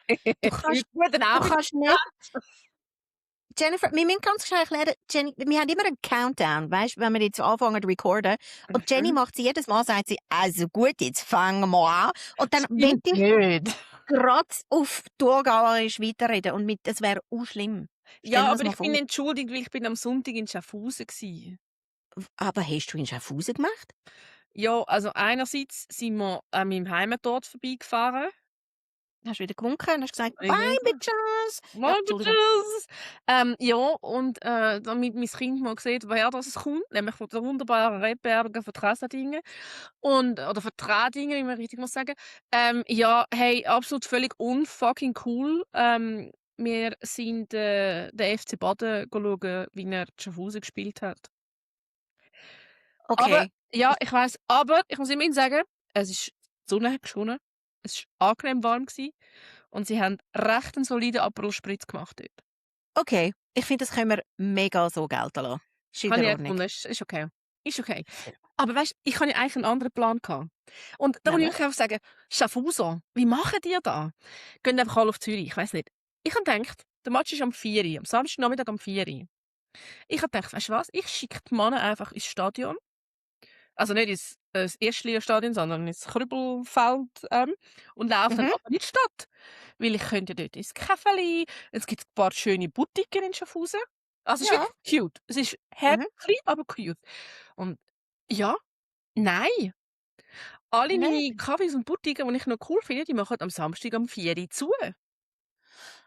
Du kannst, Guten du Abend. kannst nicht. Jennifer, wir müssen ganz schnell erklären, Jenny, wir haben immer einen Countdown, weißt du, wenn wir jetzt anfangen zu recorden. Und Jenny macht sie jedes Mal, sagt sie, also gut, jetzt fangen wir an. Und dann will Stimmt ich nicht. gerade auf Thurgauerisch weiterreden. Und das wäre auch schlimm. Stell Ja, dir das aber mal ich vor. bin entschuldigt, weil ich bin am Sonntag in Schaffhausen gsi. Aber hast du in Schaffhausen gemacht? Ja, also einerseits sind wir an meinem Heimatort vorbeigefahren. Hast du wieder gewunken und hast gesagt, bye, Irgendwie. bitches. Ja, Mal Entschuldigung. tschüss. Ja, und damit mein Kind mal sieht, woher das kommt, nämlich von der wunderbaren Rebberge von Trassadingen oder von Tradiingen, wie man richtig muss sagen. Ja, hey, absolut völlig unfucking cool. Wir sind den FC Baden schauen, wie er Schaffhausen gespielt hat. Aber Okay. ja, ich weiss, aber ich muss immerhin sagen, die Sonne hat geschonen, es war angenehm warm gewesen, und sie haben recht einen soliden Aperol Spritz gemacht dort. Okay. Ich finde, das können wir mega so gelten lassen. Ist in Habe ich der auch Ordnung. gefunden, ist okay. Ist okay. Sehr. Aber weißt, ich hatte ja eigentlich einen anderen Plan gehabt. Und da muss ich Nämlich? wirklich einfach sagen, Schaffhausen, wie machen die da? Gehen einfach alle auf Zürich, ich weiss nicht. Ich habe gedacht, der Match ist am 4 Uhr, am Samstagnachmittag am 4 Uhr. Ich habe gedacht, weißt du was, ich schicke die Männer einfach ins Stadion. Also nicht ins Erstligastadion, sondern ins Krübelfeld, und laufe dann Mhm. aber in die Stadt. Weil ich könnte dort ins Käfeli, es gibt ein paar schöne Boutiquen in Schaffhausen. Also es ist Ja. wirklich cute. Es ist Mhm. klein, aber cute. Und ja, nein. Alle Nein. meine Cafés und Boutiquen, die ich noch cool finde, die machen am Samstag am 4 Uhr zu.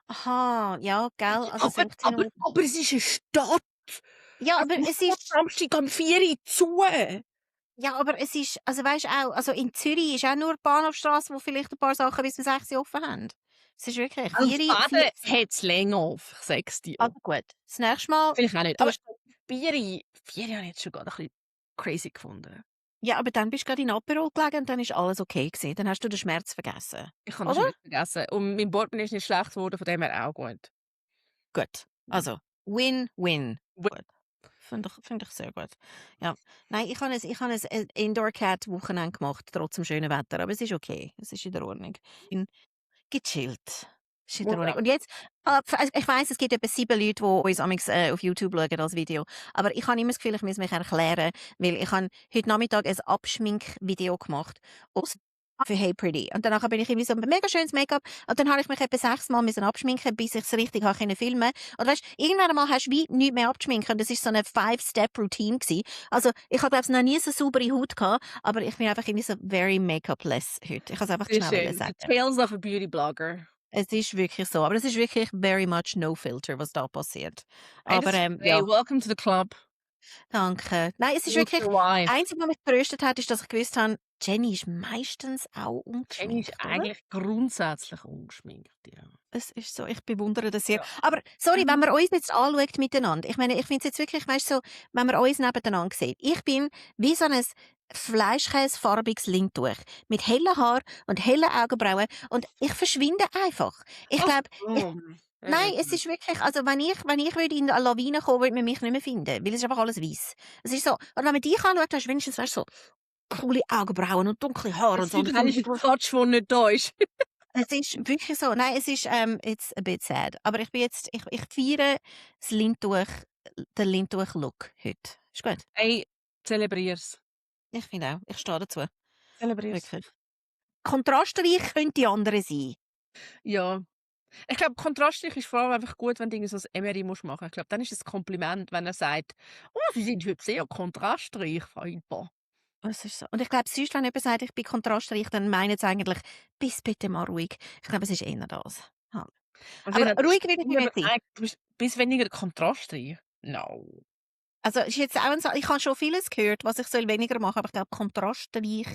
Aha, ja, gell, also Aber, 16 aber, Uhr. aber es ist eine Stadt. Ja, Und aber die es machen am ist, Samstag am 4 Uhr zu. ja, aber es ist, also weißt auch, also in Zürich ist auch nur die Bahnhofstrasse, wo vielleicht ein paar Sachen bis um 6 Uhr offen haben. Es ist wirklich Also 4 Uhr, Baden hat es länger auf, ich sag's dir. aber gut. Das nächste Mal, Vielleicht auch nicht. du Aber hast, 4 habe ich jetzt schon gerade ein bisschen crazy gefunden. ja, aber dann bist du gerade in Aperol gelegen und dann ist alles okay gewesen. Dann hast du den Schmerz vergessen. Ich habe das Oder? schon wieder vergessen. Und mein Portemonnaie ist nicht schlecht geworden, von dem her auch gut. Gut. Also, Win-Win. Wi- Gut. Finde ich sehr gut. Ja. Nein, ich habe ein Indoor-Cat-Wochenende gemacht, trotz dem schönen Wetter. Aber es ist okay. Es ist in der Ordnung. Bin gechillt. Ist in der Ordnung. Und jetzt, also ich weiss, es gibt etwa 7 Leute, die uns amigs, auf YouTube schauen als Video. Aber ich habe immer das Gefühl, ich muss mich erklären, weil ich habe heute Nachmittag ein Abschminkvideo gemacht. Für Hey Pretty. Und danach bin ich irgendwie so mega schönes Make-up. Und dann habe ich mich etwa 6 Mal müssen abschminken, bis ich es richtig habe können filmen. Und weißt, irgendwann einmal hast du wie nichts mehr abschminken. Und das ist so eine 5-Step-Routine gewesen. Also, ich habe, glaube ich, noch nie so saubere Haut gehabt. Aber ich bin einfach irgendwie so very make-up-less heute. Ich kann es einfach Sehr schnell schön. sagen. The Tales of a Beauty Blogger. Es ist wirklich so. Aber es ist wirklich very much no filter, was da passiert. Hey, Aber, hey, ja, welcome to the club. danke. Nein, es ist Meet wirklich, your das wife. Einzige, was mich getröstet hat, ist, dass ich gewusst habe, Jenny ist meistens auch Jenny ist ungeschminkt, oder? eigentlich grundsätzlich ungeschminkt, ja. Es ist so, ich bewundere das sehr. Ja. Aber sorry, wenn man uns jetzt anschaut miteinander, ich meine, ich finde es jetzt wirklich, weißt du, so, wenn man uns nebeneinander sieht, ich bin wie so ein fleischkäsefarbiges Lindtuch mit hellen Haaren und hellen Augenbrauen und ich verschwinde einfach. Ich Ach glaube, komm. nein, es ist wirklich, also wenn ich würde in eine Lawine kommen, würde man mich nicht mehr finden, weil es ist einfach alles weiss. Es ist so, und wenn man dich anschaut, hast du wenigstens, weißt du, so coole Augenbrauen und dunkle Haare und so. Und ich Dann habe ist ein Touch, der nicht da ist. es ist wirklich so. Nein, es ist, it's a bit sad. Aber ich bin jetzt, ich feiere das Lindtuch, den Lindtuch-Look heute. Ist gut. Hey, zelebrier's. Ich finde auch. Ich stehe dazu. Zelebrier's. Wirklich. Kontrastreich könnte die andere sein. Ja. Ich glaube, kontrastreich ist vor allem einfach gut, wenn du irgendwie so ein MRI musst machen. Ich glaube, dann ist es ein Kompliment, wenn er sagt: «Oh, Sie sind heute sehr kontrastreich, Frau Hilper.» Es ist so. Und ich glaube, sonst, wenn jemand sagt, ich bin kontrastreich, dann meinen sie eigentlich, bist bitte mal ruhig. Ich glaube, es ist eher das. Ja. Und Aber dann ruhig will ich nicht mehr sein. du bist weniger kontrastreich. No. Also, ist jetzt auch ich habe schon vieles gehört, was ich soll weniger machen, aber ich glaube, kontrastreich,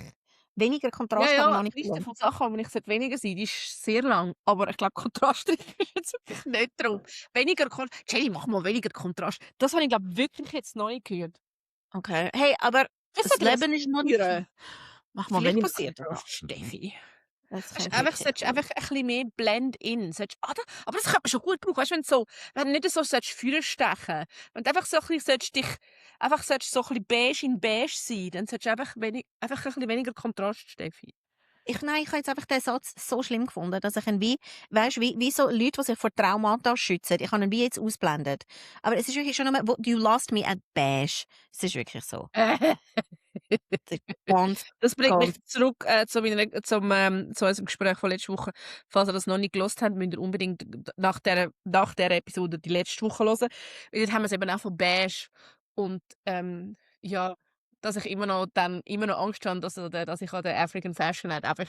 weniger Ja, Kontrast habe ich ja, noch die nicht Liste gelungen. von Sachen, die ich weniger sein sollte, die ist sehr lang. Aber ich glaube, kontrastreich ist jetzt wirklich nicht drum. Weniger Jenny, mach mal weniger Kontrast. Das habe ich, glaube wirklich jetzt neu gehört. Okay. Hey, aber Ich das sage dir Leben ist noch nicht. Mach mal vielleicht weniger passiert das, Kontrast. Steffi. Das Weisst, könnte wirklich solltest sein. einfach ein bisschen mehr Blend-in. Aber das könnte man schon gut brauchen. Weisst, wenn du nicht so Feuer stechen, wenn du einfach so ein bisschen so ein bisschen beige in beige sein, dann solltest du einfach ein bisschen weniger Kontrast, Steffi. Nein, ich habe jetzt einfach den Satz so schlimm gefunden, dass ich ihn wie so Leute, die sich vor Traumata schützen, ich habe ihn wie jetzt ausblendet. Aber es ist wirklich schon einmal, you lost me at beige. Es ist wirklich so. Es ist ganz, Das bringt mich ganz, zurück, zu unserem Gespräch von letzter Woche. Falls ihr das noch nicht gehört habt, müsst ihr unbedingt nach dieser Episode die letzte Woche hören. Weil dort haben wir es eben auch von beige und, ja, dass ich immer noch Angst habe, dass ich an der African Fashion Night einfach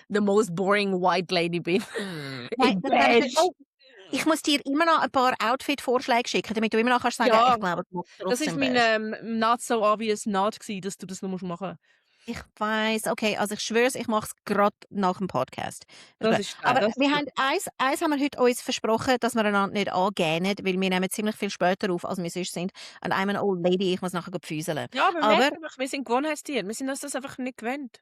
the most boring white lady bin. nein, In beige. ich muss dir immer noch ein paar Outfit-Vorschläge schicken, damit du immer noch kannst sagen, Ja, ich glaube, du machst das ist trotzdem mein, beige. not so obvious Not gsi, dass du das noch machen musst. Ich weiß, okay, also ich schwöre es, ich mache es gerade nach dem Podcast. Das ist Aber das ist wir gut. haben eins haben wir heute uns versprochen, dass wir einander nicht angähnen, weil wir nehmen ziemlich viel später auf, als wir sonst sind. Und I'm an old lady, ich muss nachher pfüseln. Ja, aber wir Aber merken einfach, wir sind Gewohnheitstiere. Wir sind uns das einfach nicht gewöhnt.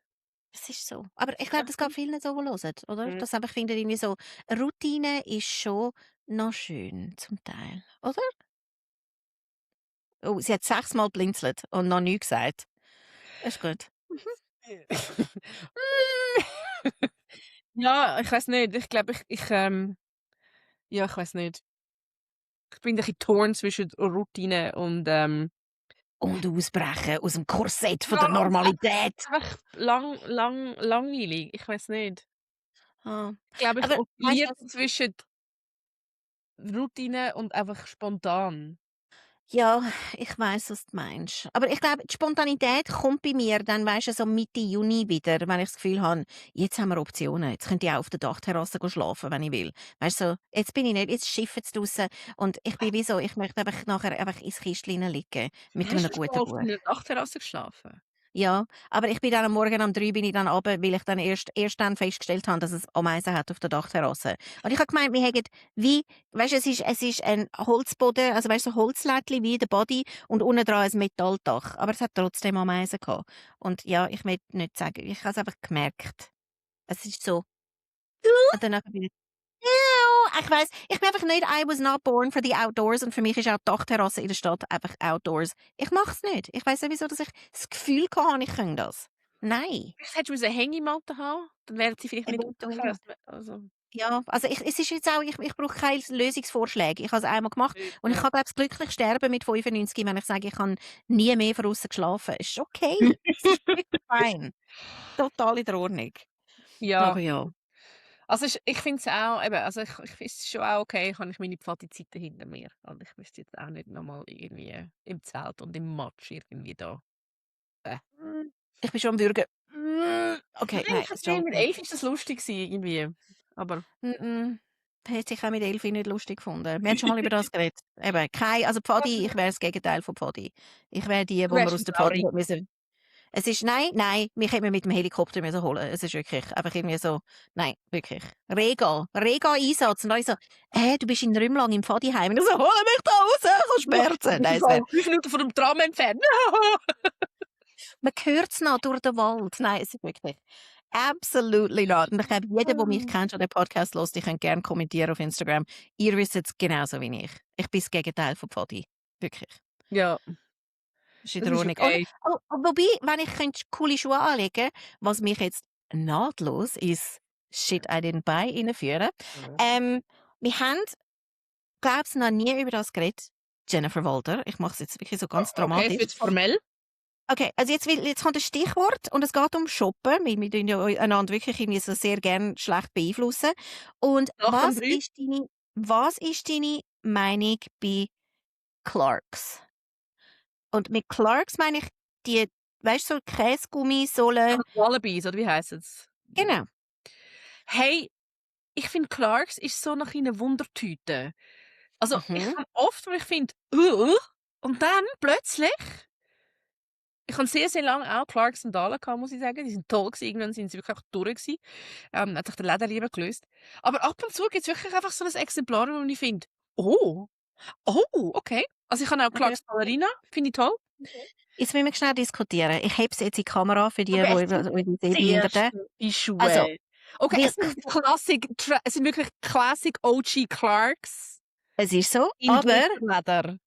es ist so. Aber ich glaube, das geht vielen so, die hören, oder? Mhm. Dass sie einfach finden, irgendwie so, Routine ist schon noch schön, zum Teil, oder? Oh, sie hat 6-mal blinzelt und noch nichts gesagt. Ist gut. Ja, ich weiß nicht. Ich glaube, ja, ich weiß nicht. Ich bin ein bisschen torn zwischen Routine und, Und ausbrechen aus dem Korsett von ja, der Normalität. einfach langweilig. Ich weiß nicht. Ah. Ich glaube, ich Aber weißt oszilliere du, zwischen Routine und einfach spontan. ja, ich weiß, was du meinst. Aber ich glaube, die Spontanität kommt bei mir dann, weißt du, so Mitte Juni wieder, wenn ich das Gefühl habe, jetzt haben wir Optionen. Jetzt könnte ich auch auf der Dachterrasse schlafen, wenn ich will. Weißt du, so, jetzt bin ich nicht, jetzt schifft es draussen und ich bin wie so, ich möchte einfach nachher einfach ins Kistchen liegen mit Hast einem du schon guten auf Buch. deiner Dachterrasse geschlafen? Ja, aber ich bin dann am Morgen um 3 bin ich dann runter, weil ich dann erst dann festgestellt habe, dass es Ameisen hat auf der Dachterrasse. Und ich habe gemeint, wir hätten wie, weißt du, es ist ein Holzboden, also weißt du, so Holzlättchen wie der Body und unten dran ein Metalldach. Aber es hat trotzdem Ameisen gehabt. Und ja, ich möchte nicht sagen, ich habe es einfach gemerkt. Es ist so. Und danach bin ich, ich weiss, ich bin einfach nicht, I was not born for the outdoors und für mich ist auch die Dachterrasse in der Stadt einfach outdoors. Ich mach's nicht. Ich weiss sowieso, dass ich das Gefühl hatte, ich könnte das. Nein. Vielleicht hättest du eine Hängematte haben, dann wären sie vielleicht nicht Eventuell. runtergefallen. Also, Ja, also es ist jetzt auch, ich brauche keine Lösungsvorschläge. Ich habe es einmal gemacht und ich ja. kann, glaube ich, glücklich sterben mit 95, wenn ich sage, ich habe nie mehr von aussen geschlafen. Es ist okay. Es ist wirklich fein. Total in der Ordnung. Ja. Aber ja. Also ich finde es auch, eben, also ich finde es schon auch okay, habe ich meine Pfadi-Zeiten hinter mir. Und ich müsste jetzt auch nicht nochmal irgendwie im Zelt und im Matsch irgendwie da. Ich bin schon am Würgen. Okay, Nein, nein, ich sorry. mit Eve ist das lustig gewesen, irgendwie. Aber Mm-mm. Hätte ich auch mit Elfi nicht lustig gefunden. Wir haben schon mal über das geredet. Eben, also Pfadi, ich wäre das Gegenteil von Pfadi. Ich wäre die, du wo wir wärst aus ein der Pfadi Traurig. müssen. Es ist, nein, mich hätte man mit dem Helikopter müssen holen. Es ist wirklich einfach irgendwie so, nein, wirklich. Rega-Einsatz. Und alle so, du bist in Rümlang im Pfadiheim. Und ich so, hol mich da raus, ich habe Schmerzen. Nein, es wäre, 5 Minuten von dem Tram entfernt. man hört es noch durch den Wald. Nein, es ist wirklich absolutely not. Und ich glaube, jeder, der mich kennt und den Podcast hört, ich könnt gerne kommentieren auf Instagram. Ihr wisst es genauso wie ich. Ich bin das Gegenteil von Pfadi. Wirklich. Ja, Ist in das der ist Ordnung. okay. Wobei, wenn ich coole Schuhe anlegen könnte, was mich jetzt nahtlos ins Shit I didn't buy reinführen. Wir haben, glaube ich, noch nie über das geredet. Jennifer Walter. Ich mache es jetzt wirklich so ganz Okay, dramatisch. es wird formell. Okay, also jetzt kommt ein Stichwort und es geht um Shoppen. Wir tun ja einander wirklich irgendwie so sehr gerne schlecht beeinflussen. Und Nach dem 3. was ist deine Meinung bei Clarks? Und mit Clarks meine ich die, weißt du, so Käsegummisohlen. Wallabies, oder wie heisst es? Genau. Hey, ich finde Clarks ist so eine kleine Wundertüte. Also ich Mhm. habe oft, wo ich finde, und dann plötzlich, ich habe sehr, sehr lange auch Clarks Sandalen gehabt, muss ich sagen. Die sind toll gewesen. Irgendwann sind sie wirklich auch durch gewesen. Hat sich der Leder lieber gelöst. Aber ab und zu gibt es wirklich einfach so ein Exemplar, wo ich finde, oh, okay. Also ich habe auch Clarks Ballerina, finde ich toll. Jetzt müssen wir schnell diskutieren. Ich habe es jetzt in die Kamera für die, Aber die Sehbehinderten. die Schuhe. Also, Okay, wir- es sind wirklich Classic OG Clarks es ist so, in aber Leder.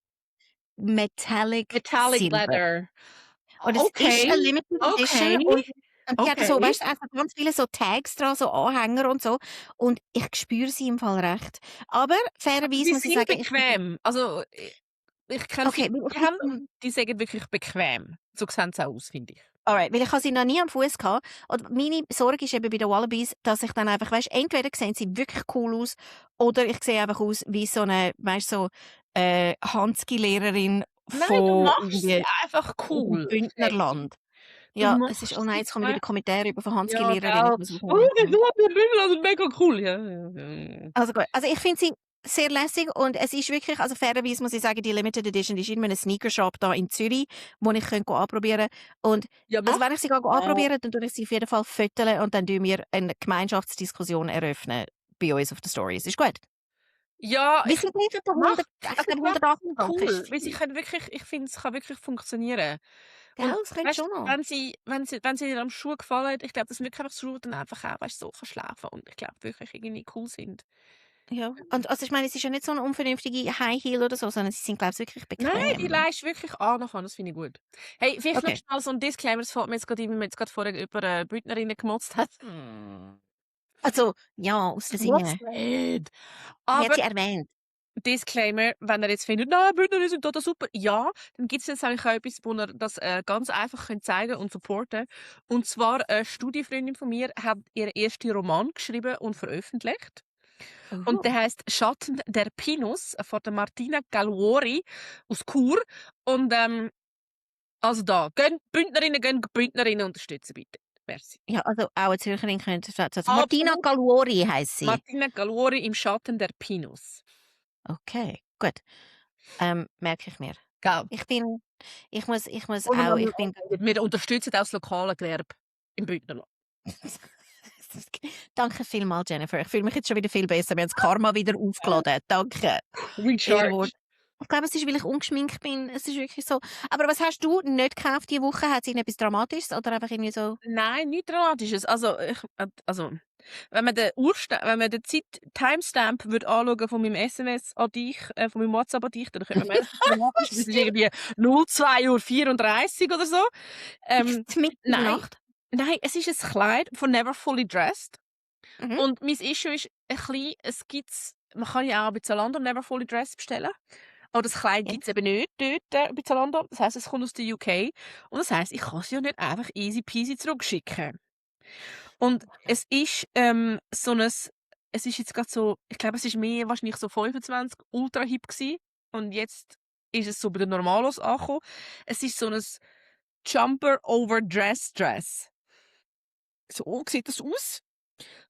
Metallic Metallic Silber. Leather. Und es ist eine Limited Edition. Und Und die hat so, Okay. weißt du, einfach ganz viele so Tags dran, so Anhänger und so. Und ich spüre sie im Fall recht. Aber Aber fairerweise sie muss ich sind sagen, ich bin bequem. Also, ich kenne viele, okay, weil die haben und die sagen wirklich bequem. So sehen sie auch aus, finde ich. alright, weil ich habe sie noch nie am Fuß gehabt. Und meine Sorge ist eben bei den Wallabies, dass ich dann einfach, weißt, entweder sehen sie wirklich cool aus oder ich sehe einfach aus wie so eine, weißt, so Hanski-Lehrerin Nein, du von machst sie irgendwie einfach aus dem cool, Fanny. Bündnerland. Du Ja, es ist, oh machst nein, sie jetzt kommen wieder einfach Kommentare über von ja, Hanski-Lehrerin. Ich gell. muss Oh, aufhören. die Bündner sind mega cool. Ja, ja, ja. Also gut, also ich finde sie sehr lässig und es ist wirklich, also fairerweise muss ich sagen, die Limited Edition die ist in einem Sneakershop da in Zürich, wo ich könnte anprobieren und Ja, also mach wenn ich sie mal. anprobieren, dann tue ich sie auf jeden Fall föteln und dann tun wir eine Gemeinschaftsdiskussion eröffnen bei uns auf den Stories. Ist gut? Ja, Wie viel bleiben da 100, mach ich also, glaube ich glaube, das 180 ist Franken cool, ist weil sie viel. können wirklich ich finde, es kann wirklich funktionieren. Gell, Und das könnte weißt, schon noch. wenn sie dir am Schuh gefallen, ich glaube, dass wirklich einfach Schuhe dann einfach auch, weißt, so kannst laufen und ich glaube wirklich irgendwie cool sind. Ja, und also ich meine, es ist ja nicht so eine unvernünftige High Heel oder so, sondern sie sind, glaube ich, wirklich Nein, die bequem. leihst wirklich an nachher, das finde ich gut. Hey, vielleicht noch Okay. schnell so 'n Disclaimer, das fällt mir jetzt grad ein, weil wir jetzt grad vorher über, Bündnerinnen gemotzt hat. Also, ja, aus der Motz Sinne. nicht! Er hat Aber sie erwähnt. Disclaimer, wenn ihr jetzt findet: «Nein, Bündner sind total super.» Ja, dann gibt's jetzt eigentlich auch etwas, wo ihr das, ganz einfach könnt zeigen und supporten. Und zwar, eine Studienfreundin von mir hat ihren ersten Roman geschrieben und veröffentlicht. Und Oh. der heißt «Schatten der Pinus» von der Martina Galluori aus Chur. Und, also da, gehen Bündnerinnen unterstützen bitte. Merci. Ja, also auch eine Zürcherin könnte das Martina Absolut. Galluori heisst sie. Martina Galluori im Schatten der Pinus. Okay, gut. Merke ich mir. Gell? Ich bin ich muss Und auch wir ich bin wir unterstützen auch das lokale Gewerbe im Bündnerland. Danke vielmals, Jennifer. Ich fühle mich jetzt schon wieder viel besser. Wir haben das Karma wieder aufgeladen. Danke. Ehrenwort. Recharge. Ich glaube, es ist, weil ich ungeschminkt bin. Es ist wirklich so. Aber was hast du nicht gekauft diese Woche? Hat es irgendetwas Dramatisches oder einfach irgendwie so? Nein, nichts Dramatisches. Also, wenn man den Timestamp würde anschauen von meinem SMS an dich, von meinem WhatsApp an dich, dann könnte man meinen, es ist dramatisch, es ist irgendwie 02:34 oder so. Mitten in der Nein, Nacht? nein, es ist ein Kleid von Never Fully Dressed. Mhm. Und mein Issue ist ein bisschen, man kann ja auch bei Zalando Never Fully Dressed bestellen. Aber das Kleid Ja. gibt es eben nicht dort bei Zalando. Das heisst, es kommt aus der UK. Und das heisst, ich kann es ja nicht einfach easy peasy zurückschicken. Und es ist so ein, es ist jetzt gerade so, ich glaube, es ist mehr wahrscheinlich so 25 ultra hip gewesen. Und jetzt ist es so bei den Normalos angekommen. Es ist so ein Jumper over Dress. So sieht das aus.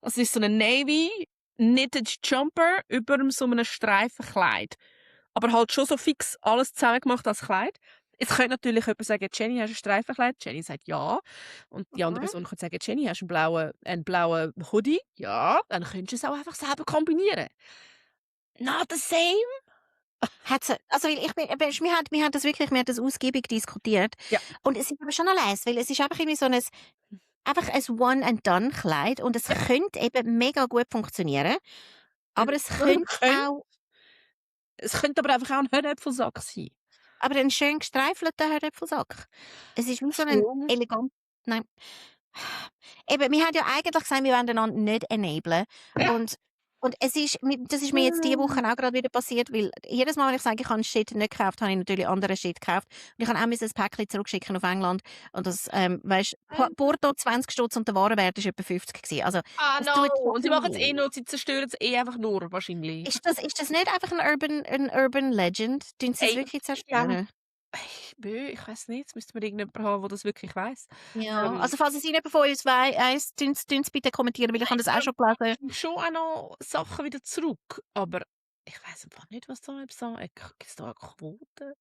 Es ist so 'ne Navy Knitted Jumper über so 'nem Streifenkleid. Aber halt schon so fix alles zusammengemacht als Kleid. Jetzt könnte natürlich jemand sagen: «Jenny, hast du 'n Streifenkleid?» Jenny sagt: «Ja.» Und die andere Mhm. Person könnte sagen: «Jenny, hast du 'n blauen Hoodie?» «Ja.» Dann könntest du es auch einfach selber kombinieren. Not the same. Hat's also, weil ich bin eben wir haben das ausgiebig diskutiert Ja. und es ist aber schon noch leise, weil es ist einfach irgendwie so einfach ein One-and-Done-Kleid und es Ja. könnte eben mega gut funktionieren, aber es Warum könnte könnt auch es könnte aber einfach auch 'n Hörnäpfelsack sein. aber ein schön gestreifelter Herdöpfelsack. Es ist wie so 'n Schon. elegant nein. Eben, wir haben ja eigentlich gesagt, wir wollen einander nicht enablen und es ist das ist mir jetzt diese Woche auch grad wieder passiert, weil jedes Mal, wenn ich sage, ich habe 'n Shit nicht gekauft, habe ich natürlich anderen Shit gekauft. Und ich habe auch müssen ein Päckchen zurückschicken auf England und das, weisst, Porto 20 Stutz und der Warenwert ist etwa 50 gewesen. Also, Ah, es no. tut Und sie schon machen's weh. nur, sie zerstören's einfach nur wahrscheinlich. Ist das nicht einfach 'n Urban Legend? Tun sie es Ey, wirklich ja. zerstören? Ich weiss nicht, jetzt müsste man irgendjemanden haben, der das wirklich weiss. Ja, Ähm, also falls es jemand von uns weiss, tun's bitte kommentieren, weil ich habe das auch ich schon gelesen. glaube schon auch noch Sachen wieder zurück, aber ich weiss einfach nicht, was da jetzt gibt's da eine Quote?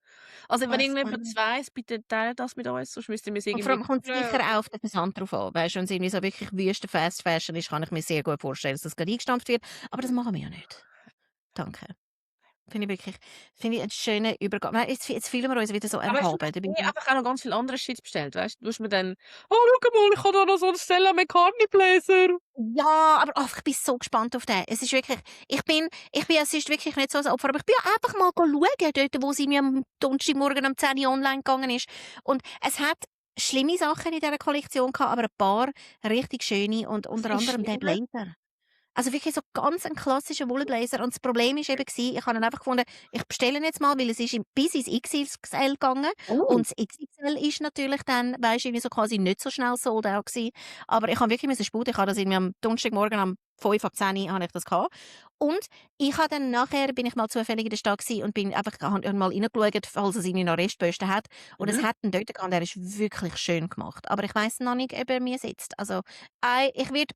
Also, wenn Weiss auch irgendjemand das nicht. weiss, bitte teilt das mit uns, sonst müssten wir's Und vor irgendwie allem kommt es sicher auch auf den Versand drauf an. Weisst du, wenn's irgendwie so wirklich wüste Fast Fashion ist, kann ich mir sehr gut vorstellen, dass das grad eingestampft wird. Aber das machen wir ja nicht. Danke. Finde ich einen schönen Übergang. Nein, jetzt fühlen wir uns wieder so aber erhaben. vielleicht Dabei habe ich einfach auch noch ganz viel anderes Shit bestellt, weißt du? Du hast mir dann: «Oh, schau mal, ich habe da noch so 'n Stella McCartney Blazer.» ja, aber ich bin so gespannt auf den. Es ist wirklich es ist wirklich nicht so ein Opfer, aber ich bin ja einfach mal schauen, dort, wo sie mir am Donnerstagmorgen um 10 Uhr online gegangen ist. Und es hat schlimme Sachen in dieser Kollektion gehabt, aber ein paar richtig schöne und Was unter ist anderem der schlimmer? Blazer. Also wirklich so ganz ein klassischer Wollblazer und das Problem ist eben ich habe dann einfach gefunden, ich bestelle ihn jetzt mal, weil es ist bis ins XXL gegangen Oh. und das XXL ist natürlich dann, weisst du, irgendwie so quasi nicht so schnell sold out gewesen. Aber ich habe wirklich sputen, ich habe das irgendwie am Donnerstagmorgen um 5 ab 10 habe ich das gehabt. Und ich habe dann nachher, bin ich mal zufällig in der Stadt gewesen und bin einfach, habe mal reingeschaut, falls es irgendwie noch Restposten hat. Und es Mhm. hat einen dort gehabt, der ist wirklich schön gemacht. Aber ich weiss noch nicht, ob er mir sitzt. Also, ich werd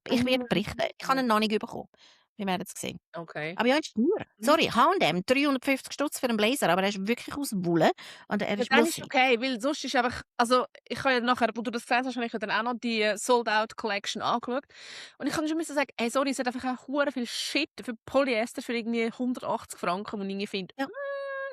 berichten. Ich habe ihn noch nicht bekommen. Wir werden es sehen. Okay. Aber ja, ist teuer. Mhm. Sorry, H&M, 350 Stutz für einen Blazer, aber er ist wirklich aus Wolle und er Ja, ist dann muss ist sein. okay, weil sonst ist einfach also, ich habe ja nachher, wo du das gesagt hast, habe ich ja dann auch noch die Sold Out Collection angeschaut und ich kann schon müssen sagen: „Ey, sorry, es hat einfach auch hure viel Shit für Polyester für irgendwie 180 Franken, wo ich irgendwie finde, Ja,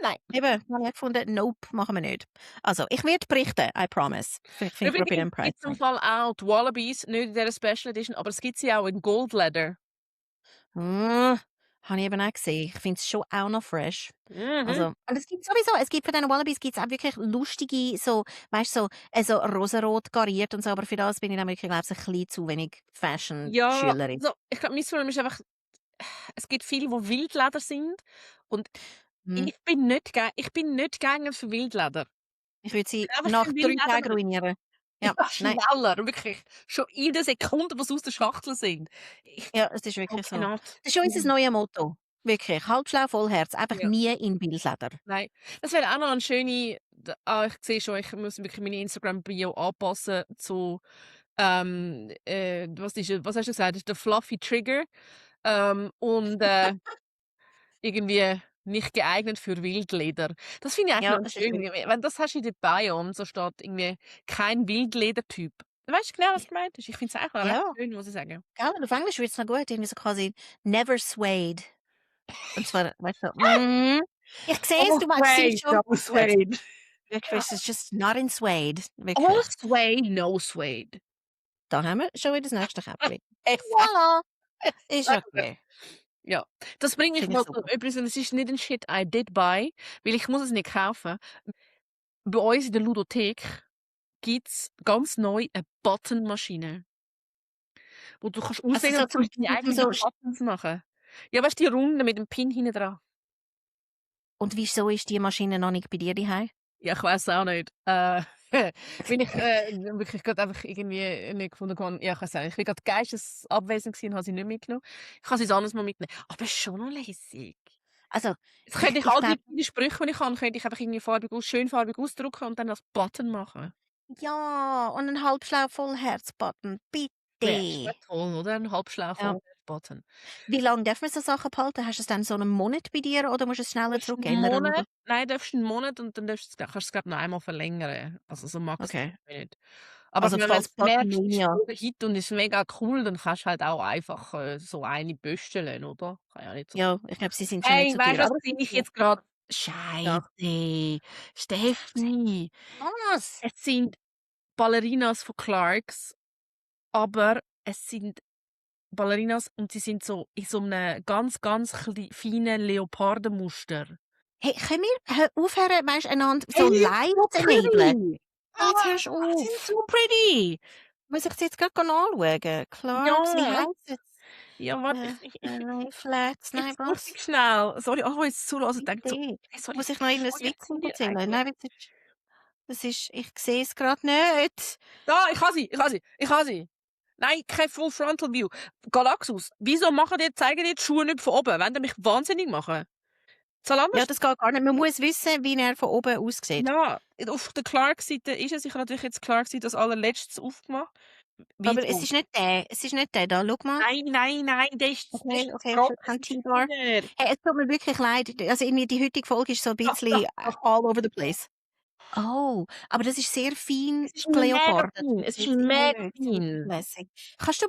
nein.“ eben, habe ich gefunden, nope, machen wir nicht. Also, ich werde berichten, I promise. Vielleicht finde ich Robin Übrigens einen Preis gibt's im Fall auch die Wallabies, nicht in dieser Special Edition, aber es gibt sie auch in Gold Leather. Habe ich eben auch gesehen. Ich finde es schon auch noch fresh. Mhm. Also und es gibt von diesen Wallabies gibt's auch wirklich lustige, so, weißt du, so rosarot kariert und so, aber für das bin ich dann wirklich, glaube ich, ein bisschen zu wenig Ja, Fashion-Schülerin. also, ich glaube, mein Problem ist einfach, es gibt viele, die Wildleder sind und Hm, ich bin nicht geeignet für Wildleder. ich würde Ich sie bin einfach nach kein 3 Wildledermensch. Tagen ruinieren. Ja, Ja, nein, schneller, wirklich. Schon in der Sekunde, wo sie aus der Schachtel sind. Ich ja, es ist I wirklich so. cannot. Das ist schon unser Mhm. neues Motto. Wirklich, halb schlau, voll Herz, einfach Ja, nie in Wildleder. nein. Das wäre auch noch 'ne schöne ich sehe schon, ich muss wirklich meine Instagram-Bio anpassen zu, was hast du gesagt? Der Fluffy Trigger, und, irgendwie nicht geeignet für Wildleder. Das finde ich eigentlich Ja, noch es ist schön, wirklich wenn das hast in der Bio und so steht irgendwie kein Wildledertyp. Weißt du genau, was gemeint ist? Ich finde es eigentlich noch recht ja, schön, muss ich sagen. gell, und auf Englisch wird's noch gut, irgendwie so quasi „never suede“. Und zwar, weißt du, ich sehe es, All du meinst siehst suede, schon. no Gut, suede. wirklich, it's just not in suede, All wirklich. suede, no suede. Da haben wir schon wieder das nächste Käppchen. Exakt, Voilà, ist exakt. okay. Ja, das bringt mich Finde ich mal zu super. etwas und es ist nicht 'n Shit I did buy, weil ich muss es nicht kaufen. Bei uns in der Ludothek gibt's ganz neu 'ne Buttonmaschine, wo du kannst Also, auswählen so und zum kannst deine zum eigenen so Buttons machen. Ja, weißt du, die runden mit dem Pin hinten dran? und wieso ist die Maschine noch nicht bei dir daheim? Ja, ich weiss auch nicht. Weil ich, wirklich grad einfach irgendwie nicht gefunden habe, ja, ich weiss auch nicht, ich bin grad geistesabwesend gewesen und habe sie nicht mitgenommen. Ich kann sie sonst anderes mal mitnehmen, aber ist schon noch lässig. Also, Jetzt könnte ich ich all glaube, die vielen Sprüche, die ich habe, könnte ich einfach irgendwie schön farbig ausdrucken und dann als Button machen. ja, und 'n halbschlau Vollherz-Button, Wäre bitte. toll, oder? 'N Ja. halbschlauer Button. Wie lange darf man so Sachen behalten? Hast du es dann so 'nen Monat bei dir oder musst du es Du schneller darfst 'n zurückändern, Monat oder? nein, darfst 'n Monat und dann kannst du's, glaube ich, noch einmal verlängern. Also so max Okay. nicht. Aber Also, wenn du falls merkst, ist Buttonmania voll der Hit und ist mega cool, dann kannst du halt auch einfach, so eine bestellen, oder? Kann ja nicht so ja, ich glaube, sie sind schon nicht hey, so weißt teuer, du, was aber es sehe ist ich so. jetzt grad? Ja. Scheisse, Steffi, Was? es sind Ballerinas von Clarks, aber es sind Ballerinas und sie sind so in so 'nem ganz, ganz feinen Leopardenmuster. Hey, können wir aufhören, weisst einander Hey, so die sind live so zu enablen? pretty. Jetzt hörst du Die sind auf. so pretty. Muss ich jetzt grad anschauen? Clarks, wie Ja. heisst es? Ja, warte, ich Flats, nein, jetzt suche was? ich schnell. Sorry, alle, die jetzt zuhören, denken so: Bitte. „Hey, sorry, Muss ich noch irgendeinen woher Witz kommt ihr erzählen? eigentlich?“ Nein, das ist ich sehe es grad nicht. Da, ich habe sie. Nein, kein Full Frontal View. Galaxus, wieso zeigen die Schuhe nicht von oben? Wollt ihr mich wahnsinnig machen? Zalando Ja, das geht gar nicht. Man muss wissen, wie er von oben aussieht. ja, auf der Clark-Seite ist es. Ich habe natürlich jetzt Clark-Seite als allerletztes aufgemacht. Aber es Wieso? ist nicht der. Es ist nicht der da. Schau mal. Nein, der Okay, ist okay, grad es kein ist T-Bar. einer. Hey, es tut mir wirklich leid. Also irgendwie die heutige Folge ist so ein Da, da, bisschen da. all over the place. Oh, aber das ist sehr fein Es ist mega geleopardet. fein. Das Es ist ist mega richtig fein. lässig. Kannst du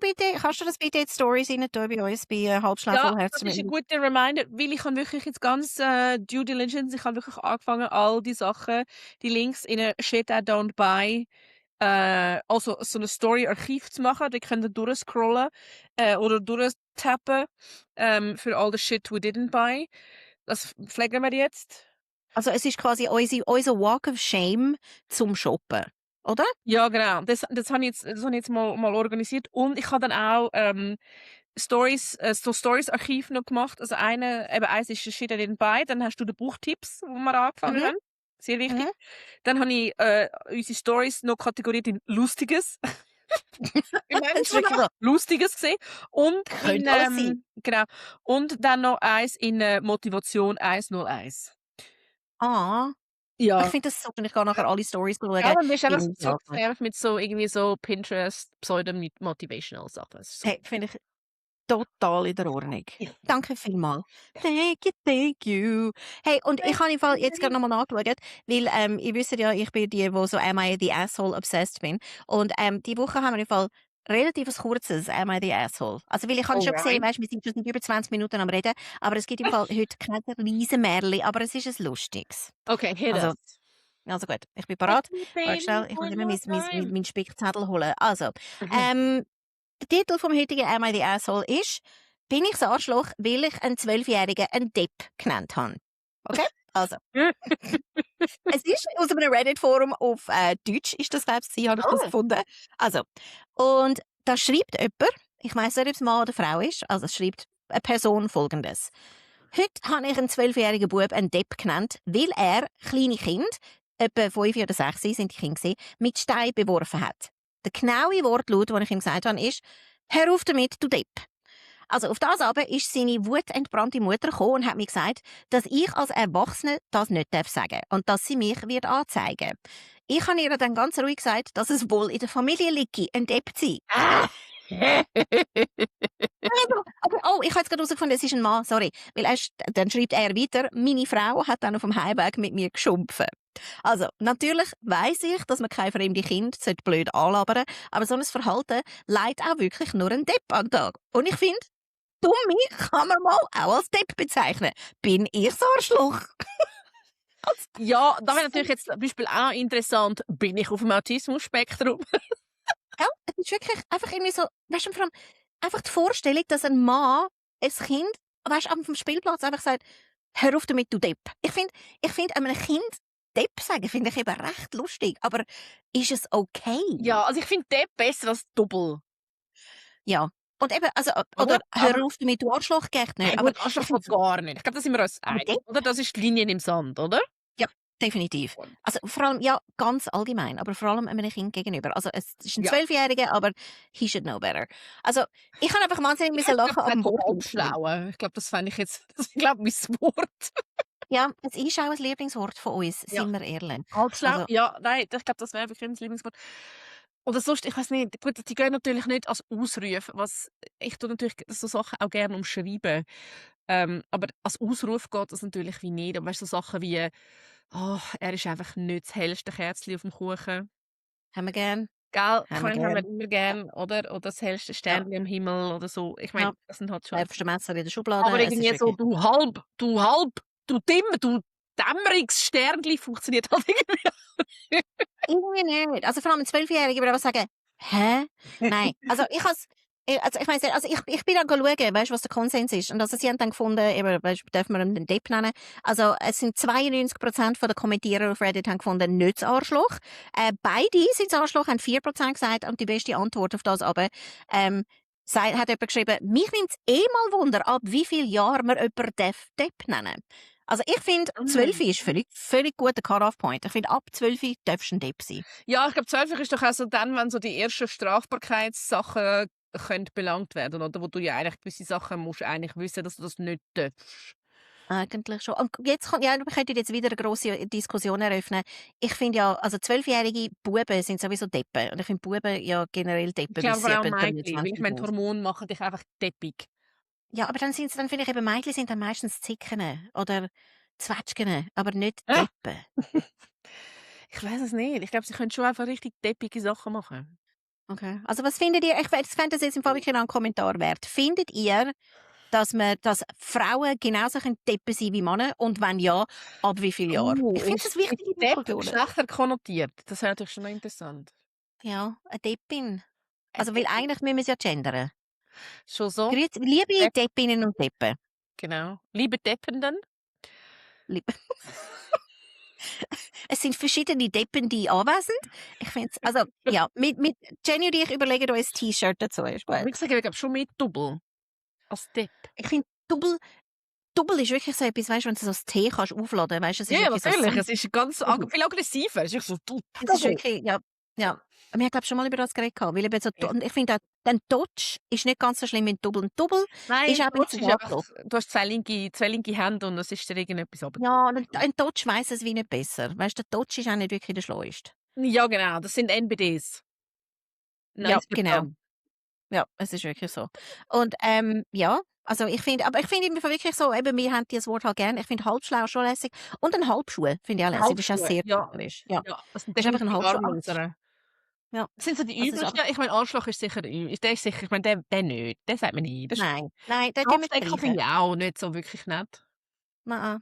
das bitte in die Stories rein tun bei uns, bei «Halbschlau Ja, Vollherz», das ist damit 'n wir guter Reminder, weil ich habe wirklich jetzt ganz, Due Diligence ich habe wirklich angefangen, all die Sachen, die Links in 'ne Shit I don't buy, also so 'ne Story-Archiv zu machen. Da könnt ihr durchscrollen, oder durchtappen, für all the shit we didn't buy. Das pflegen wir jetzt. also, es ist quasi unser Walk of Shame zum Shoppen, oder? Ja, genau. Das habe ich jetzt mal organisiert. Und ich habe dann auch so Stories-Archiv noch gemacht. Also eins ist «Shit I didn't buy», dann hast du die Buchtipps, wo wir angefangen Mhm, haben. Sehr wichtig. mhm. Dann habe ich unsere Stories noch kategoriert in «Lustiges». Im Das ist wirklich Menschenrecht so, Lustiges gesehen. Und könnte alles sein. genau. Und dann noch eins in Motivation 101. Ah, ich Ja. finde das super. Ich gehe nachher alle Stories Ja, schauen. dann bist du einfach Bin so ja, genervt mit so irgendwie so Pinterest, Pseudo-Motivational Sachen. Das ist so. hey, finde ich total in der Ordnung. Ja. Danke vielmals. Thank you, thank you. Hey, und ich habe im Fall jetzt gerade nochmal nachgeschaut, weil ihr wisst ja, ich bin die, wo so «Am I the Asshole» obsessed bin. Und die Woche haben wir im Fall relativ ein kurzes «Am I the Asshole». Also, weil ich habe schon gesehen, Alright. weißt, wir sind schon seit über 20 Minuten am Reden, aber es gibt im Fall heute kein riesen Märchen, aber es ist ein lustiges. Okay, hit Also, us. gut, ich bin Hit parat. me, Warte baby, schnell, ich muss one immer more mein time. mein Spickzettel holen. Also, Mhm. der Titel vom heutigen «Am I the Asshole» ist «Bin ich das Arschloch, weil ich einen 12-Jährigen einen Depp genannt habe?» Okay? Also, es ist aus einem Reddit-Forum auf Deutsch, ist das, glaube ich, habe ich das Oh. gefunden. Also, und da schreibt jemand, ich weiss nicht, ob es Mann oder Frau ist, also es schreibt eine Person Folgendes: «Heute habe ich einen 12-jährigen Bub einen Depp genannt, weil er kleine Kinder, etwa 5 oder 6 sind die Kinder gewesen, mit Stein beworfen hat. Der genaue Wortlaut, den ich ihm gesagt habe, ist: ‹Hör auf damit, du Depp!›» Also auf das aber ist seine wutentbrannte Mutter gekommen und hat mir gesagt, dass ich als Erwachsene das nicht sagen darf und dass sie mich wird anzeigen. Ich habe ihr dann ganz ruhig gesagt, dass es wohl in der Familie liege, ein Depp zu sein. Ah. Also, aber, oh, ich habe jetzt gerade herausgefunden, es ist ein Mann, sorry. Weil dann schreibt er weiter, meine Frau hat dann auf dem Heimweg mit mir geschumpfen. Also, natürlich weiss ich, dass man keine fremde Kind blöd anlabern sollte, aber so ein Verhalten leitet auch wirklich nur einen Depp an den Tag. Und ich finde, Dumme kann man mal auch als Depp bezeichnen. Bin ich das Arschloch? Ja, da wäre natürlich jetzt zum Beispiel auch interessant, bin ich auf dem Autismus-Spektrum? Ja, es ist wirklich einfach irgendwie so, weißt du, vor allem einfach die Vorstellung, dass ein Mann ein Kind, weißt du, auf dem Spielplatz einfach sagt, hör auf damit, du Depp. Ich finde einem Kind Depp sagen, finde ich eben recht lustig. Aber ist es okay? Ja, also ich finde Depp besser als Double, Ja. Und eben, also, oder? oder Aber hör auf damit, du Arschloch, geht hey, nicht. Aber gut, Arschloch ich finde, geht gar nicht. Ich glaube, da sind wir uns aber einig, Depp, oder? Das ist die Linie im Sand, oder? ja, definitiv. Also vor allem, ja, ganz allgemein, aber vor allem einem Kind gegenüber. Also es ist ein Ja. 12-Jähriger, aber he should know better. Also ich habe einfach wahnsinnig Ich müssen hätte lachen am gesagt, Wort. halbschlaue. Ich glaube, das fände ich jetzt, das ist, glaube ich, mein Wort. Ja, es ist auch ein Lieblingswort von uns, Ja. sind wir ehrlich. Halbschlau? Also, Ja, nein, ich glaube, das wäre wirklich mein Lieblingswort. Oder sonst, ich weiß nicht, gut, die gehen natürlich nicht als Ausruf, was ich tue natürlich so Sachen auch gerne umschreiben. Aber als Ausruf geht das natürlich wie nicht. Aber weißt du, so Sachen wie, oh, er ist einfach nicht das hellste Kerzchen auf dem Kuchen. haben wir gern, Gell? Ich haben wir meine, haben wir gern. immer gern, oder? Oder das hellste Ja, Sternchen am Himmel oder so. Ich ja, meine, das sind halt schon. schärfste Messer in der Aber Schublade, es ist irgendwie so, wirklich du Dimmer, du Dämmerungssternchen funktioniert halt irgendwie. irgendwie nicht. Also vor allem ein 12-Jähriger würde aber sagen, hä? Nein. Also ich weiss nicht, also ich bin dann schauen, weißt, was der Konsens ist. Und also sie haben dann gefunden, eben, weißt, dürfen wir ihn den Depp nennen. Also es sind 92% der Kommentierer auf Reddit haben gefunden, nicht das Arschloch. Beide sind das Arschloch, haben 4% gesagt. Und die beste Antwort auf das aber, hat jemand geschrieben, mich nimmt es mal Wunder, ab wie viel Jahren wir jemanden Depp nennen. Also ich finde, 12 ist völlig guter Cut-off-Point. Ich finde, ab 12 darfst du ein Depp sein. Ja, ich glaube, 12 ist doch auch so dann, wenn so die ersten Strafbarkeitssachen können belangt werden, oder? Wo du ja eigentlich gewisse Sachen musst eigentlich wissen, dass du das nicht darfst. Eigentlich schon. Und jetzt ja, wir könnten jetzt wieder eine grosse Diskussion eröffnen. Ich finde ja, also 12-jährige Buben sind sowieso Deppen. Und ich finde Buben ja generell Ich Deppen, bis glaube sie aber auch etwa Mädchen, weil 23 ich meine, die sind. Hormone machen dich einfach deppig. Ja, aber dann finde ich eben, Mädchen sind dann meistens Zicken oder Zwetschgen, aber nicht Ah. Deppen. Ich weiß es nicht. Ich glaube, sie können schon einfach richtig deppige Sachen machen. Okay. Also was findet ihr, ich fände das jetzt im Fall wirklich noch einen Kommentar wert. Findet ihr, dass Frauen genauso Deppen sein wie Männer? Und wenn ja, ab wie vielen Jahren? Ich finde das Ist wichtige Depp Diskussionen. geschlechterkonnotiert? Das wäre natürlich schon noch interessant. Ja, eine Deppin. Eine Also, weil Deppin. eigentlich müssen wir es ja gendern. Schon so? Liebe Depp, Deppinnen und Deppen. genau. Liebe Deppenden. Lieb Es sind verschiedene Deppende anwesend. Ich finde es, also, ja, mit Jenny und ich überlegen uns ein T-Shirt dazu, ist Aber gut. ich sage, ich glaube schon mehr Double als Depp. Ich finde, Double ist wirklich so etwas, weißt du, wenn du so das Tee kannst aufladen, weißt du, es ist Ja, ja, wirklich so natürlich. sanft. Es ist ganz viel aggressiver. Es ist so, du Es ist wirklich, ja, ja. Wir haben, glaube ich, schon mal über das geredet gehabt, weil eben so, und ich finde auch, den Dodge ist nicht ganz so schlimm wie ein Double. Ein Double Nein, ist auch ein Dodge bisschen ist einfach, harmlos. du hast zwei linke Hände und es ist dir irgendetwas Ja, und ein Dodge weiss es wie nicht besser. Weißt du, der Dodge ist auch nicht wirklich der Schlauste. Ja, genau, das sind NBDs. Ja, Nice genau. Vietnam. Ja, es ist wirklich so. Und, ja, also ich finde im Fall wirklich so, eben, wir haben dieses Wort halt gern. Ich finde halbschlau schon lässig. Und ein Halbschuh finde ich auch lässig. Das ist auch Halbschuhe, sehr ja. typisch. Ja, Ja, das sind ist einfach ein definitiv Halbschuh. harmlosere. Ja, Das sind so die also es ist übelsten. einfach, Ich meine, Arschloch ist sicher der ist sicher, ich meine, der nicht. Den sagt man nicht. Das ist nein, da tun wir Schlafdeckel streichen. finde ich auch nicht so wirklich nett. Nein,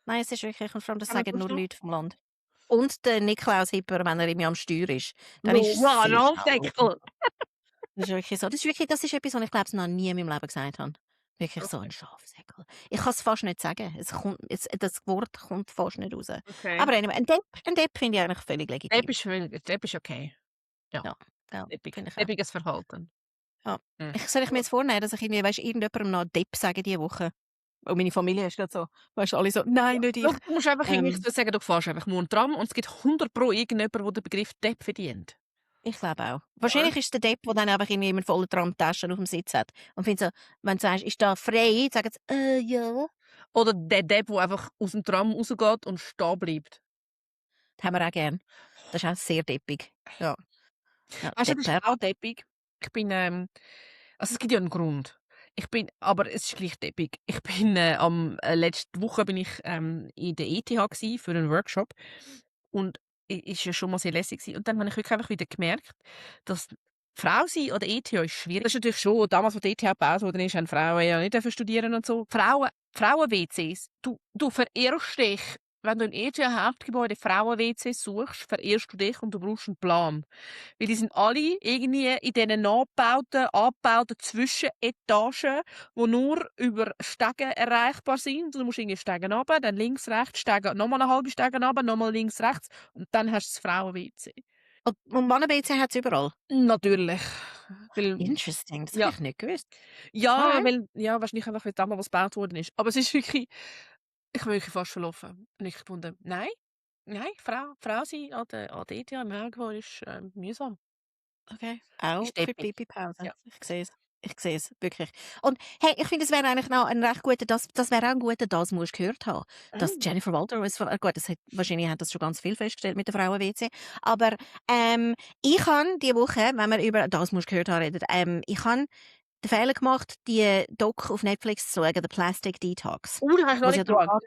nein, es ist wirklich, und vor allem, das Was sagen tust nur du? Leute vom Land. Und der Niklaus Hipper, wenn er irgendwie am Steuer ist, dann No, ist es ja, sehr schnell. Schlafdeckel. Das ist wirklich so. Das ist etwas, was ich glaube, ich noch nie in meinem Leben gesagt habe. Wirklich so ein Schafsäckel. Ich kann es fast nicht sagen. Das Wort kommt fast nicht raus. Okay. Aber anyway, ein Depp finde ich eigentlich völlig legitim. Depp ist okay. Ja, Ja, ja, finde ich auch. deppiges Verhalten. Ja. Mhm. Soll ich mir jetzt vornehmen, dass ich irgendwie, weißt, irgendjemandem noch Depp sage diese Woche? Und meine Familie ist gerade so, weißt du, alle so, nein, nicht ich. Du musst einfach irgendwie Ähm, so sagen, du fährst einfach morgen Tram und es gibt 100 pro irgendjemand, der den Begriff Depp verdient. Ich glaube auch. Wahrscheinlich ist es der Depp, der dann einfach irgendwie mit voller Tramtasche auf dem Sitz hat. Und findet so, wenn du sagst, ist da frei, sagen sie, ja. Oder der Depp, der einfach aus dem Tram rausgeht und stehen bleibt. Das haben wir auch gern. Das ist auch sehr deppig. Ja. Ja, Weißt du, das ist Depp. auch deppig. Ich bin, also es gibt ja einen Grund. Aber es ist gleich deppig. Ich bin letzte Woche bin ich in der ETH gsi für einen Workshop und ist ja schon mal sehr lässig gewesen. Und dann habe ich wirklich einfach wieder gemerkt, dass Frau sein an der ETH ist schwierig. Das ist natürlich schon, damals, als die ETH gebaut wurde, ist, haben Frauen ja nicht dürfen studieren und so. Frauen-WCs, du verirrst dich. Wenn du im ETH-Hauptgebäude Frauen-WCs suchst, verirrst du dich und du brauchst einen Plan. Weil die sind alle irgendwie in diesen abgebauten Zwischenetagen, die nur über Stegen erreichbar sind. Du musst irgendwie Stegen runter, dann links, rechts, Stegen, nochmal eine halbe Stegen runter, nochmal links, rechts und dann hast du das Frauen-WC. Und Männer-WC hat es überall. Natürlich. Weil, Interesting, das ja, habe ich nicht gewusst. ja, Alright. weil, ja, wahrscheinlich einfach, weil damals was gebaut worden ist. Aber es ist wirklich, ich bin wirklich fast verlaufen. Und ich gefunden, nein, Frau sein an der ETH im Hauptgebäude ist mühsam. Okay. Auch Ist für deppig. die Pipi-Pause. Ja. Ich sehe es. Ich sehe es, wirklich. Und hey, ich finde, es wäre eigentlich noch ein recht guter, das wäre auch ein guter, das musst du gehört haben. Dass Jennifer Walter, gut, wahrscheinlich hat das schon ganz viel festgestellt mit der Frauen-WC. Aber ich habe diese Woche, wenn wir über das musst du gehört haben, reden, ich habe den Fehler gemacht, die Doc auf Netflix zu schauen, The Plastic Detox. Das hast du noch Wo es ja nicht darum geschaut.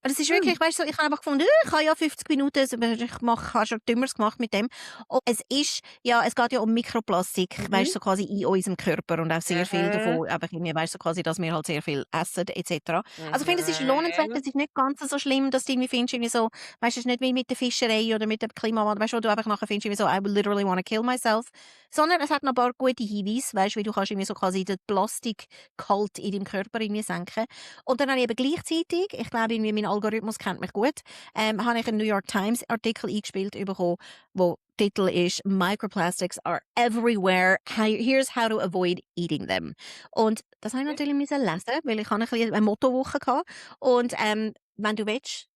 das ist wirklich, weißt du, so, ich habe einfach gefunden, ich habe ja 50 Minuten, habe schon Dümmeres gemacht mit dem. Und es geht ja um Mikroplastik, weißt du, so quasi in unserem Körper und auch sehr viel davon, einfach irgendwie, weißt du, so quasi, dass wir halt sehr viel essen, etc. Also ich finde, es ist lohnenswert, es ist nicht ganz so schlimm, dass du irgendwie findest, irgendwie so, weißt du, es ist nicht wie mit der Fischerei oder mit dem Klimawandel, weißt du, wo du einfach nachher findest, irgendwie so, I will literally wanna kill myself. Sondern es hat noch ein paar gute Hinweise, weißt du, wie du kannst irgendwie so quasi den Plastikgehalt in deinem Körper irgendwie senken. Und dann habe ich eben gleichzeitig, ich glaube, irgendwie mein Algorithmus kennt mich gut, habe ich einen New York Times Artikel eingespielt bekommen, wo der Titel ist Microplastics are everywhere. Here's how to avoid eating them. Und das habe ich natürlich lesen, weil ich habe eine Mottowoche gehabt. Und wenn du willst,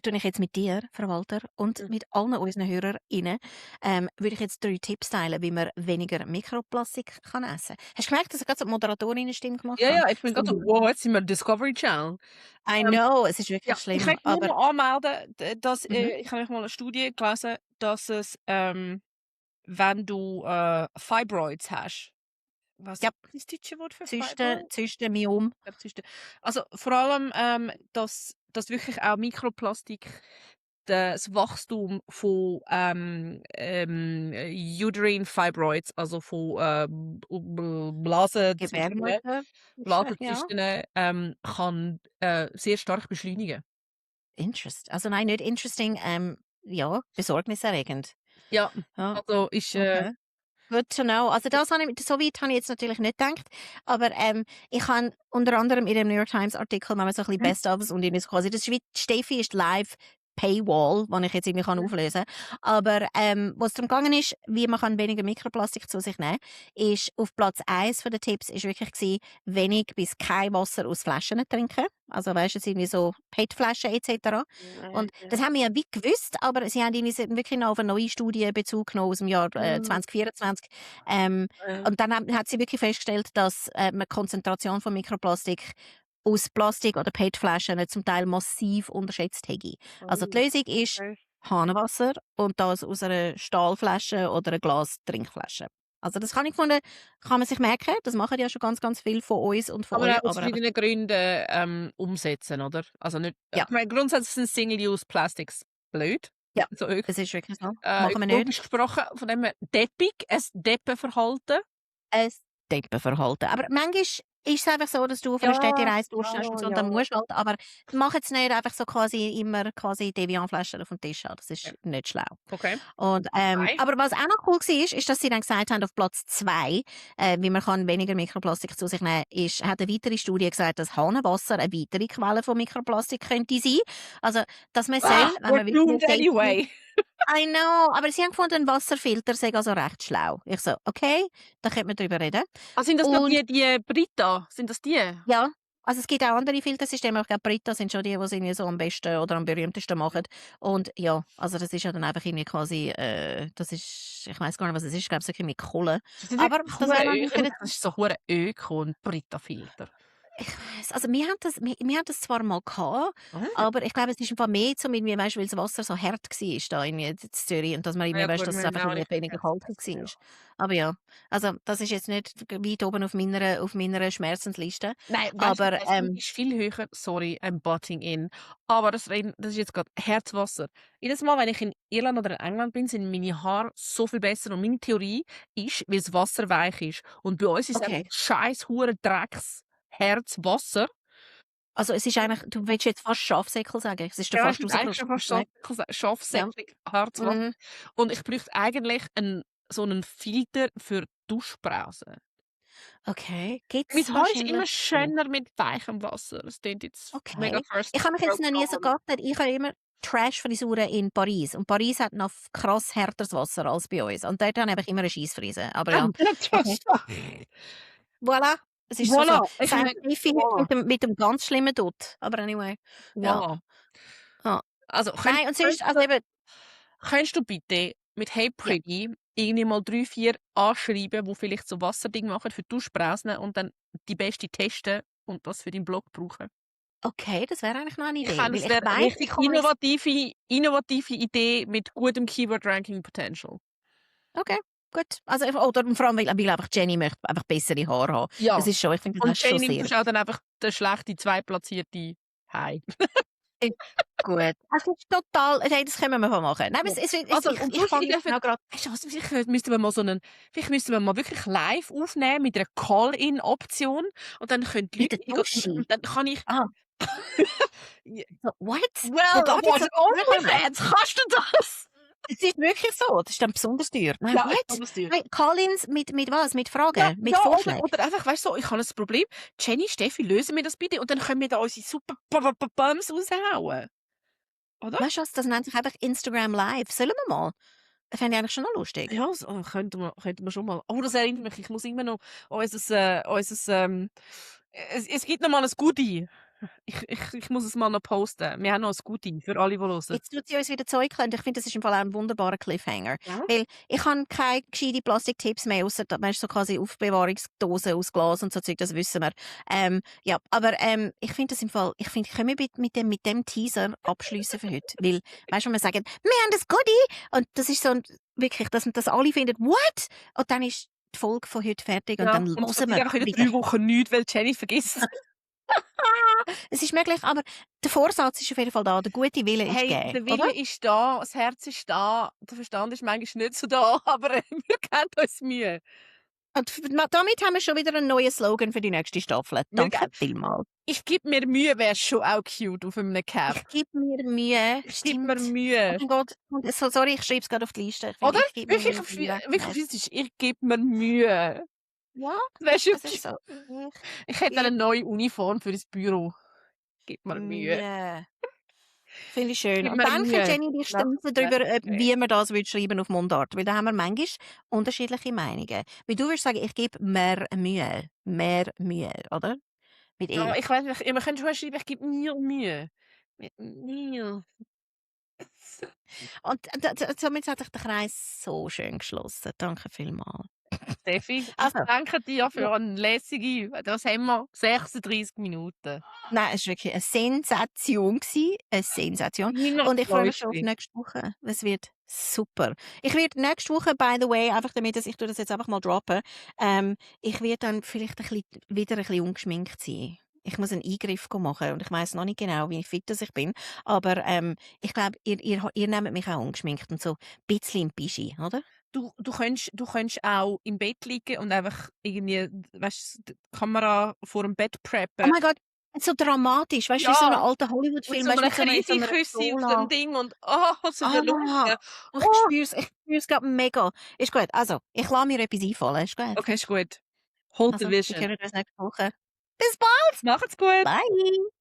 tue ich jetzt mit dir, Frau Walter, und mit allen unseren HörerInnen, würde ich jetzt 3 Tipps teilen, wie man weniger Mikroplastik kann essen kann. Hast du gemerkt, dass ich gerade so die Moderatorinnen-Stimme gemacht Ja, habe? ja, ich bin gerade so, wow, jetzt sind wir Discovery Channel. I know, es ist wirklich Ja, schlimm, ich möchte nur aber noch anmelden, dass mhm. ich habe mal eine Studie gelesen, dass es, wenn du Fibroids hast, was Ja, ist das deutsche Wort für Zysten, Fibroid? Myom. Ich glaube, Zyste. Also vor allem, dass wirklich auch Mikroplastik das Wachstum von Uterine Fibroids, also von Blasenzystinen, Gebärmutter. Ja. kann sehr stark beschleunigen. Also nein, nicht interesting, ja, besorgniserregend. Ja, Ja, also ist okay. Good to know. Also das habe ich, so weit habe ich jetzt natürlich nicht gedacht, aber ich habe unter anderem in dem New York Times Artikel, wenn man so ein bisschen Best-ofs und so quasi, das ist wie, Steffi ist live Paywall, die ich jetzt irgendwie auflösen kann. Aber was darum gegangen ist, wie man weniger Mikroplastik zu sich nehmen kann, ist auf Platz 1 der Tipps ist wirklich gewesen, wenig bis kein Wasser aus Flaschen trinken. Also weißt du, jetzt irgendwie so PET-Flaschen etc. Und das haben wir ja wie gewusst, aber sie haben wirklich noch auf eine neue Studie Bezug genommen aus dem Jahr 2024. Und dann hat sie wirklich festgestellt, dass man die Konzentration von Mikroplastik aus Plastik- oder PET-Flaschen zum Teil massiv unterschätzt hätte. Also die Lösung ist Hahnenwasser und das aus einer Stahlflasche oder einer Glas-Trinkflasche. Also das kann man sich merken, das machen ja schon ganz, ganz viel von uns und von Aber euch. auch aus Aber einfach, verschiedenen Gründen umsetzen, oder? Also nicht, ja, ich meine, grundsätzlich sind Single-Use-Plastics blöd. ja, So es ist wirklich so. Machen wir nicht. ökologisch gesprochen, von dem her Deppig, ein Deppenverhalten. Ein Deppenverhalten. Aber manchmal ist es einfach so, dass du auf einer Ja, Städtereise durchstehst und so, und dann ja. musst du halt, aber mach jetzt nicht einfach so immer Devian-Flaschen auf dem Tisch haben. Das Ja. ist nicht schlau. Okay. Und, aber was auch noch cool war, ist, dass sie dann gesagt haben, auf Platz 2, wie man weniger Mikroplastik zu sich nehmen kann, hat eine weitere Studie gesagt, dass Hahnenwasser eine weitere Quelle von Mikroplastik könnte sein. Also, dass man soll, wenn We're man doomed wirklich anyway. I know, aber sie haben gefunden, ein Wasserfilter sei also recht schlau. Ich so, okay, da könnte man drüber reden. Sind das noch Und die Brita? Sind das die? ja, also es gibt auch andere Filtersysteme, ich glaube Brita sind schon die es irgendwie so am besten oder am berühmtesten machen. Und ja, also das ist ja dann einfach irgendwie quasi, das ist, ich weiß gar nicht, was es ist, ich glaube es ist irgendwie Kohle. Aber das wäre noch nicht Das ist so hure Öko und Brita-Filter. ich weiss, also wir haben das zwar mal gehabt, aber ich glaube, es ist einfach mehr so irgendwie, weißt du, weil das Wasser so hart war da irgendwie in Zürich und dass man irgendwie, Ja weißt, gut, dass es wir haben einfach auch irgendwie nicht weniger gegessen. kalt war. Aber ja, also das ist jetzt nicht weit oben auf meiner Schmerzensliste. Nein, weißt du, Aber das ist viel höher. Sorry, I'm butting in. Aber das ist jetzt gerade Herzwasser. Jedes Mal, wenn ich in Irland oder in England bin, sind meine Haare so viel besser. Und meine Theorie ist, weil das Wasser weich ist. Und bei uns ist es einfach okay, scheiß hure Drecks Herzwasser. also es ist eigentlich, du willst jetzt fast Schafsäckel sagen, es ist dir Ja, fast es ist eigentlich schon fast rausgerutscht. Ja. Schafsäckig Herzwasser. Mhm. Und ich bräuchte eigentlich so einen Filter für Duschbrausen. Okay, gibt Mein es Haar ist wahrscheinlich. immer schöner mit weichem Wasser. Das klingt jetzt mega Okay. first Ich habe mich jetzt world noch nie so problem. geachtet. Ich habe immer Trash-Frisuren in Paris. Und Paris hat noch krass härteres Wasser als bei uns. Und dort habe ich immer eine Scheissfrise. Aber ja. Okay. Voilà. Es ist so. Voilà, ich Sam meine, Tiffy voilà, mit dem ganz schlimmen Dutt. Aber anyway. Ja. voilà. Ja. Also, Nein, und sonst, also eben, könntest du bitte mit Hey ja. Pretty irgendwie mal 3, 4 anschreiben, die vielleicht so Wasserding machen für Duschbrausen und dann die beste testen und das für deinen Blog brauchen? Okay, das wäre eigentlich noch eine Ich Idee. fände, Weil es ich wäre eine weiss, richtig innovative Idee mit gutem Keyword-Ranking Potential. Okay, gut. Also, oder vor allem, weil einfach Jenny möchte einfach bessere Haare haben. Ja. Das ist schon, ich finde, das Und ist schon Jenny nimmt sehr auch dann einfach den schlechte zweitplatzierte heim. gut. Das ist total, hey, das können wir mal machen. Nein, aber Also, ich und fange lustig, jetzt genau gerade. weißt du was, vielleicht müssten wir mal vielleicht müssten wir mal wirklich live aufnehmen mit einer Call-in-Option und dann können die Mit Leute der Dusche? und dann kann ich Ah, Ja, so, what? well, Wo geht jetzt what das her? OnlyFans, kannst du das? Es ist wirklich so, das ist dann besonders teuer. Nein, Ja, what? das teuer. Nein, Call-ins mit was? Mit Fragen? Mit Ja, Vorschlägen? oder einfach, weißt du, so, ich habe ein Problem. Jenny, Steffi, lösen wir das bitte und dann können wir da unsere super Bums raushauen. Oder? Weißt du was, das nennt sich einfach Instagram Live. Sollen wir mal? Das fände ich eigentlich schon noch lustig. Ja, könnten wir schon mal. Oh, das erinnert mich, ich muss immer noch es gibt noch mal ein Goodie. Ich muss es mal noch posten. Wir haben noch ein Goodie für alle, die hören. Jetzt tut sie uns wieder Zeug und ich finde, das ist im Fall auch ein wunderbarer Cliffhanger. Ja? Weil ich habe keine gescheiten Plastiktipps mehr, ausser weißt, so quasi Aufbewahrungsdosen aus Glas und so Zeug, das wissen wir. Ja, aber ich finde das im Fall, können wir mit dem Teaser abschliessen für heute? Weil, weißt du, wenn wir sagen, wir haben das Goodie und das ist so wirklich, dass alle finden, what? Und dann ist die Folge von heute fertig und Ja, dann und es hören passiert wir einfach wieder wieder. 3 Wochen nichts, weil Jenny vergisst. Es ist möglich, aber der Vorsatz ist auf jeden Fall da, der gute Wille ist Hey, gegeben, der oder? Wille ist da, das Herz ist da, der Verstand ist manchmal nicht so da, aber wir geben uns Mühe. Und damit haben wir schon wieder einen neuen Slogan für die nächste Staffel. Danke vielmals. Ich gebe mir Mühe, wäre schon auch cute auf einem Cap. Ich gebe mir Mühe. Ich gebe mir Stimmt. Mühe. Oh mein Gott. Sorry, ich schreibe es gerade auf die Liste. Oder? Ich gebe mir Wirklich, Mühe. wirklich physisch, ich gebe mir Mühe. Ja, Das wäre das schon ist so. Ich hätte eine neue Uniform für das Büro. Gib mir Mühe. Mühe. Finde ich schön. Gibt Und mir dann könnte Mühe. Jenny dich Lass strafen es darüber, okay. wie man das würde schreiben auf Mundart, weil da haben wir manchmal unterschiedliche Meinungen. Weil du würdest sagen, ich gebe mehr Mühe, oder? Mit Ja, E. ich weiss nicht, man könnte schon schreiben, ich gebe mir Mühe. Mit mir. Und somit hat sich der Kreis so schön geschlossen. Danke vielmals. Steffi, ich Also, danke dir ja, für eine lässige das haben wir 36 Minuten. nein, es war wirklich eine Sensation gewesen, eine Sensation. Hühner Und ich freue mich schon auf Fläuschli. nächste Woche. Es wird super. Ich werde nächste Woche, by the way, einfach damit, dass ich tue das jetzt einfach mal droppen, ich werde dann vielleicht wieder ein bisschen ungeschminkt sein. Ich muss einen Eingriff machen und ich weiss noch nicht genau, wie fit das ich bin. Aber ich glaube, ihr nehmt mich auch ungeschminkt und so ein bisschen im Pischi, oder? Du könntest auch im Bett liegen und einfach irgendwie, weißt du, die Kamera vor dem Bett Oh preppen. mein Gott, so dramatisch, weißt du, wie so 'n Ja, alter mit Hollywood-Film, so weißt du, einem mit so 'ner Krisiküssi auf dem Sola. Ding und, so Ah, verlunken. oh, Oh, ich spür's grad mega. Ist gut, also, ich lasse mir etwas einfallen, ist gut? okay, ist gut. Hold the Also, wir vision. hören uns nächste Woche. Bis bald! Macht's gut. Bye.